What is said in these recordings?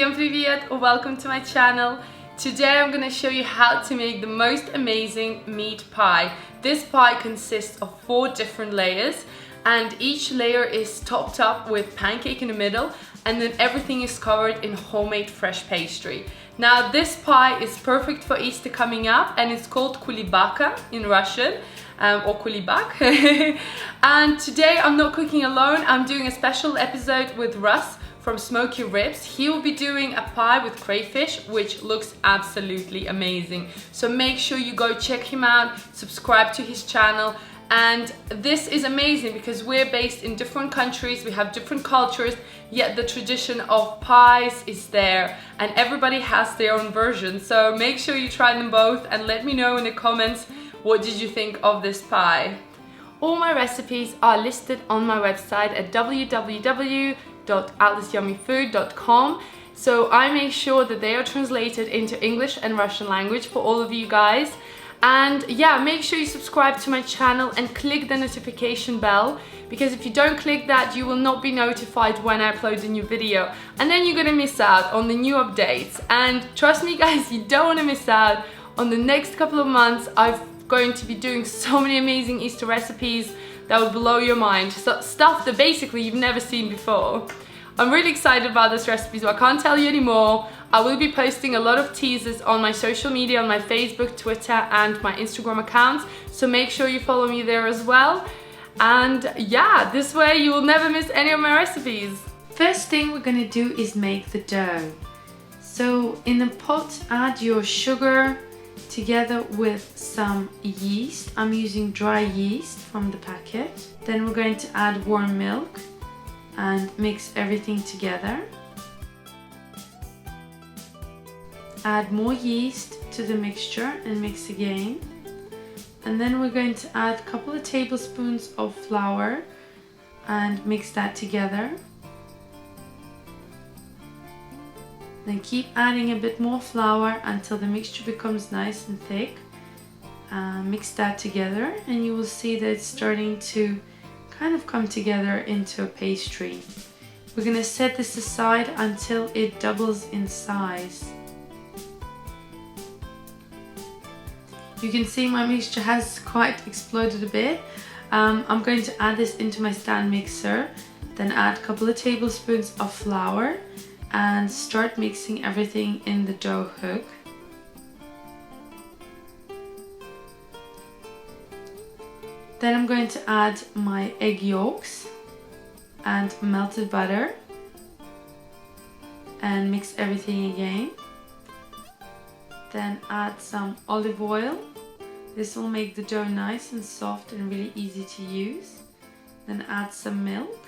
Всем привет! Welcome to my channel. Today I'm going to show you how to make the most amazing meat pie. This pie consists of 4 different layers and each layer is topped up with pancake in the middle and then everything is covered in homemade fresh pastry. Now this pie is perfect for Easter coming up and it's called Kulebyaka in Russian. Or Kulebyak. And today I'm not cooking alone, I'm doing a special episode with Russ from Smoky Ribs. He will be doing a pie with crayfish, which looks absolutely amazing. So make sure you go check him out, subscribe to his channel. And this is amazing because we're based in different countries, we have different cultures, yet the tradition of pies is there and everybody has their own version. So make sure you try them both and let me know in the comments what did you think of this pie. All my recipes are listed on my website at www.AllasYummyFood.com. So I make sure that they are translated into English and Russian language for all of you guys. And yeah, make sure you subscribe to my channel and click the notification bell, because if you don't click that, you will not be notified when I upload a new video. And then you're gonna miss out on the new updates. And trust me guys, you don't wanna miss out on the next couple of months. I'm going to be doing so many amazing Easter recipes that will blow your mind. So stuff that basically you've never seen before. I'm really excited about this recipe, so I can't tell you anymore. I will be posting a lot of teasers on my social media, on my Facebook, Twitter and my Instagram accounts. So make sure you follow me there as well. And yeah, this way you will never miss any of my recipes. First thing we're gonna do is make the dough. So in a pot, add your sugar together with some yeast. I'm using dry yeast from the packet. Then we're going to add warm milk and mix everything together. Add more yeast to the mixture and mix again. And then we're going to add a couple of tablespoons of flour and mix that together. Then keep adding a bit more flour until the mixture becomes nice and thick. Mix that together and you will see that it's starting to kind of come together into a pastry. We're going to set this aside until it doubles in size. You can see my mixture has quite exploded a bit. I'm going to add this into my stand mixer, then add a couple of tablespoons of flour and start mixing everything in the dough hook. Then I'm going to add my egg yolks and melted butter and mix everything again. Then add some olive oil. This will make the dough nice and soft and really easy to use. Then add some milk.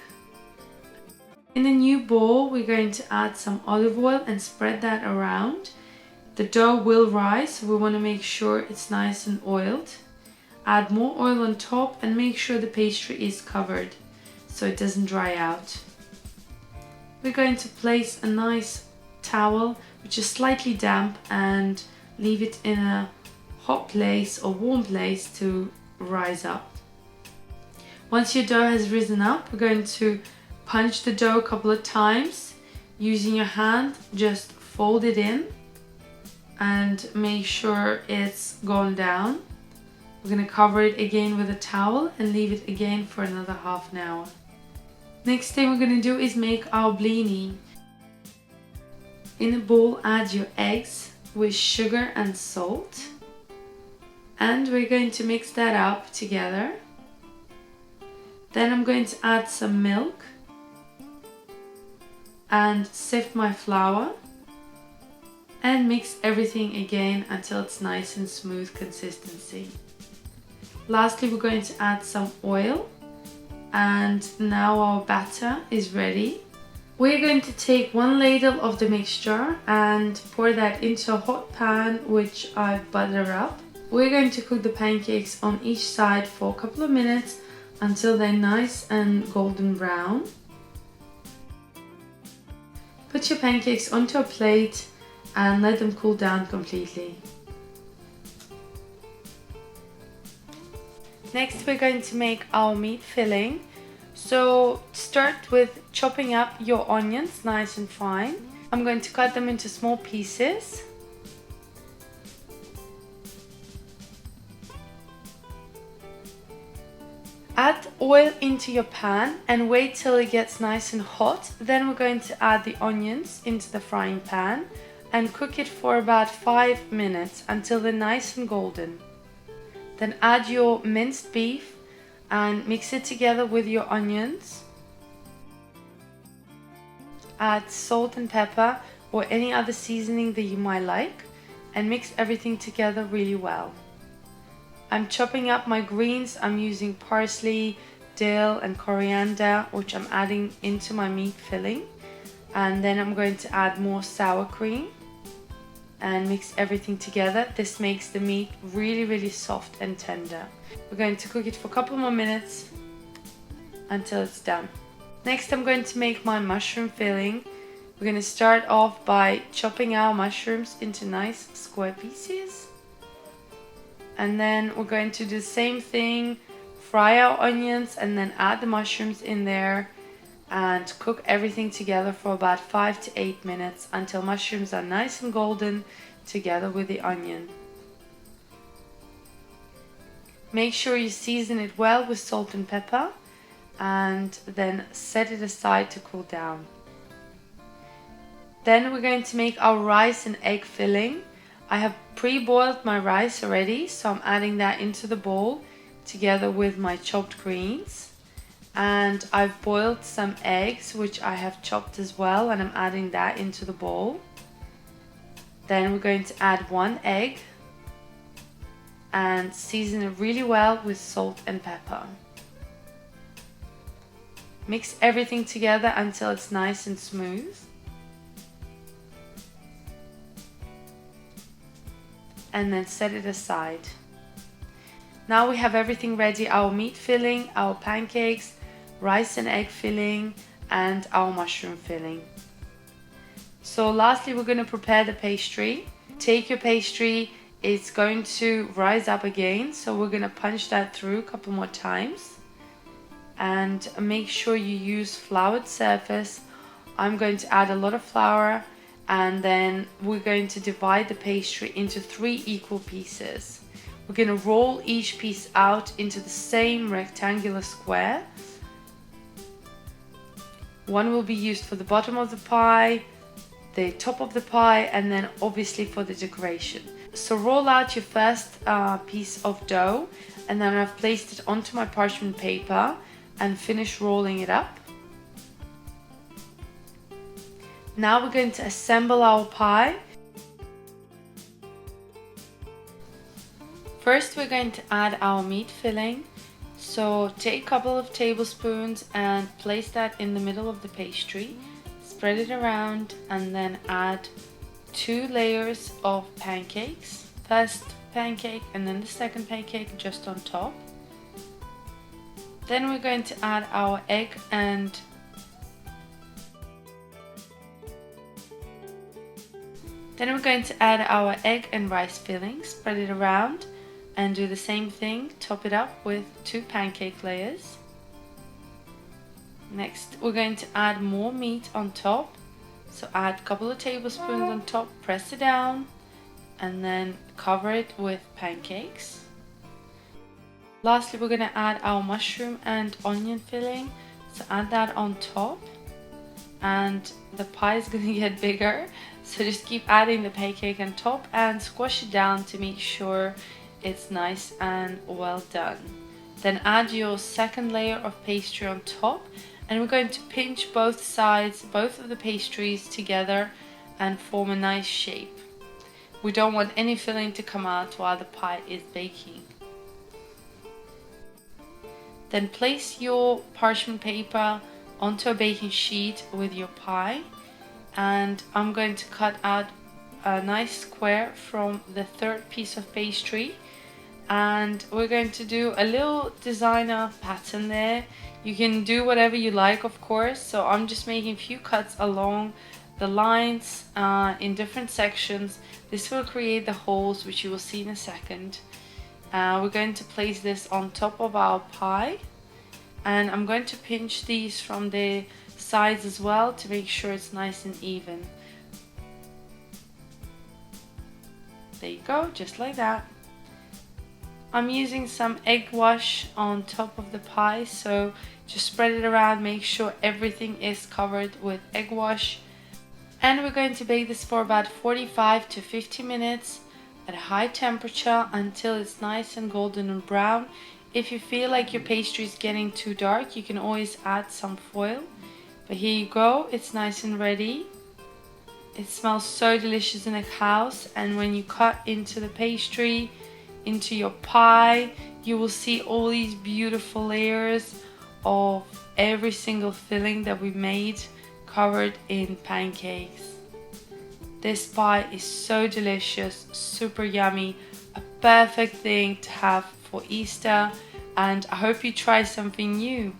In a new bowl, we're going to add some olive oil and spread that around. The dough will rise, so we want to make sure it's nice and oiled. Add more oil on top and make sure the pastry is covered so it doesn't dry out. We're going to place a nice towel which is slightly damp and leave it in a hot place or warm place to rise up. Once your dough has risen up, we're going to punch the dough a couple of times. Using your hand, just fold it in and make sure it's gone down. We're going to cover it again with a towel and leave it again for another half an hour. Next thing we're going to do is make our blini. In a bowl, add your eggs with sugar and salt. And we're going to mix that up together. Then I'm going to add some milk and sift my flour and mix everything again until it's nice and smooth consistency. Lastly, we're going to add some oil and now our batter is ready. We're going to take 1 ladle of the mixture and pour that into a hot pan which I've buttered up. We're going to cook the pancakes on each side for a couple of minutes until they're nice and golden brown. Put your pancakes onto a plate and let them cool down completely. Next we're going to make our meat filling. So start with chopping up your onions nice and fine. I'm going to cut them into small pieces. Add oil into your pan and wait till it gets nice and hot. Then we're going to add the onions into the frying pan and cook it for about 5 minutes until they're nice and golden. Then add your minced beef and mix it together with your onions. Add salt and pepper or any other seasoning that you might like and mix everything together really well. I'm chopping up my greens. I'm using parsley, dill and coriander, which I'm adding into my meat filling. And then I'm going to add more sour cream and mix everything together. This makes the meat really soft and tender. We're going to cook it for a couple more minutes until it's done. Next, I'm going to make my mushroom filling. We're going to start off by chopping our mushrooms into nice square pieces. And then we're going to do the same thing, fry our onions and then add the mushrooms in there and cook everything together for about 5 to 8 minutes until mushrooms are nice and golden together with the onion. Make sure you season it well with salt and pepper and then set it aside to cool down. Then we're going to make our rice and egg filling. I have pre-boiled my rice already, so I'm adding that into the bowl together with my chopped greens. And I've boiled some eggs, which I have chopped as well, and I'm adding that into the bowl. Then we're going to add 1 egg and season it really well with salt and pepper. Mix everything together until it's nice and smooth. And then set it aside. Now we have everything ready, our meat filling, our pancakes, rice and egg filling, and our mushroom filling. So lastly, we're going to prepare the pastry. Take your pastry, it's going to rise up again, so we're going to punch that through a couple more times. And make sure you use floured surface. I'm going to add a lot of flour. And then we're going to divide the pastry into 3 equal pieces. We're going to roll each piece out into the same rectangular square. One will be used for the bottom of the pie, the top of the pie, and then obviously for the decoration. So roll out your first piece of dough, and then I've placed it onto my parchment paper and finish rolling it up. Now we're going to assemble our pie. First we're going to add our meat filling. So take a couple of tablespoons and place that in the middle of the pastry. Spread it around and then add 2 layers of pancakes. First pancake and then the second pancake just on top. Then we're going to add our egg and rice filling, spread it around and do the same thing, top it up with 2 pancake layers. Next we're going to add more meat on top, so add a couple of tablespoons on top, press it down and then cover it with pancakes. Lastly we're going to add our mushroom and onion filling, so add that on top. And the pie is going to get bigger, so just keep adding the pancake on top and squash it down to make sure it's nice and well done. Then add your second layer of pastry on top, and we're going to pinch both sides, both of the pastries together and form a nice shape. We don't want any filling to come out while the pie is baking. Then place your parchment paper onto a baking sheet with your pie, and I'm going to cut out a nice square from the 3rd piece of pastry, and we're going to do a little designer pattern there. You can do whatever you like, of course, so I'm just making a few cuts along the lines in different sections. This will create the holes, which you will see in a second. We're going to place this on top of our pie. And I'm going to pinch these from the sides as well to make sure it's nice and even. There you go, just like that. I'm using some egg wash on top of the pie, so just spread it around, make sure everything is covered with egg wash. And we're going to bake this for about 45 to 50 minutes at a high temperature until it's nice and golden and brown. If you feel like your pastry is getting too dark, you can always add some foil. But here you go, it's nice and ready. It smells so delicious in the house, and when you cut into the pastry, into your pie, you will see all these beautiful layers of every single filling that we made covered in pancakes. This pie is so delicious, super yummy, a perfect thing to have for Easter, and I hope you try something new.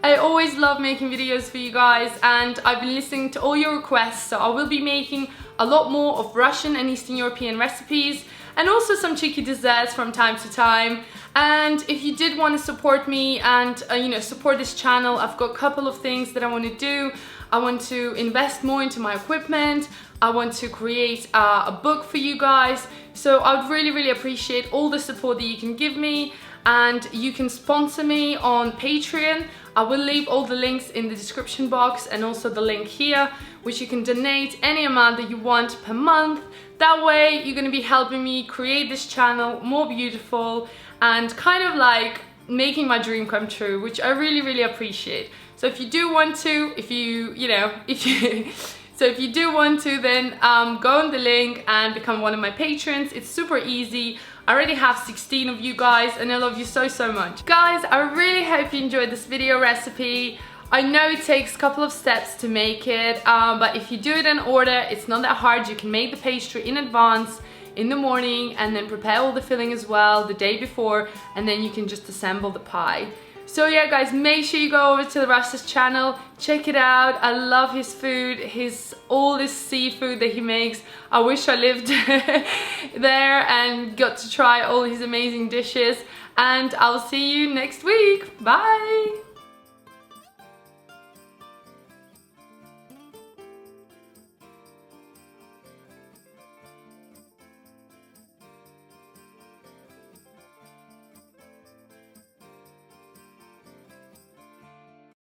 I always love making videos for you guys, and I've been listening to all your requests, so I will be making a lot more of Russian and Eastern European recipes and also some cheeky desserts from time to time. And if you did want to support me and support this channel, I've got a couple of things that I want to do. I want to invest more into my equipment. I want to create a book for you guys. So I would really appreciate all the support that you can give me, and you can sponsor me on Patreon. I will leave all the links in the description box and also the link here, which you can donate any amount that you want per month. That way you're going to be helping me create this channel more beautiful and kind of like making my dream come true, which I really appreciate. So if you do want to, if you do want to, then go on the link and become one of my patrons. It's super easy. I already have 16 of you guys, and I love you so much. Guys, I really hope you enjoyed this video recipe. I know it takes a couple of steps to make it, but if you do it in order, it's not that hard. You can make the pastry in advance in the morning and then prepare all the filling as well the day before, and then you can just assemble the pie. So yeah guys, make sure you go over to the Russ's channel, check it out. I love his food, all this seafood that he makes. I wish I lived there and got to try all his amazing dishes, and I'll see you next week. Bye!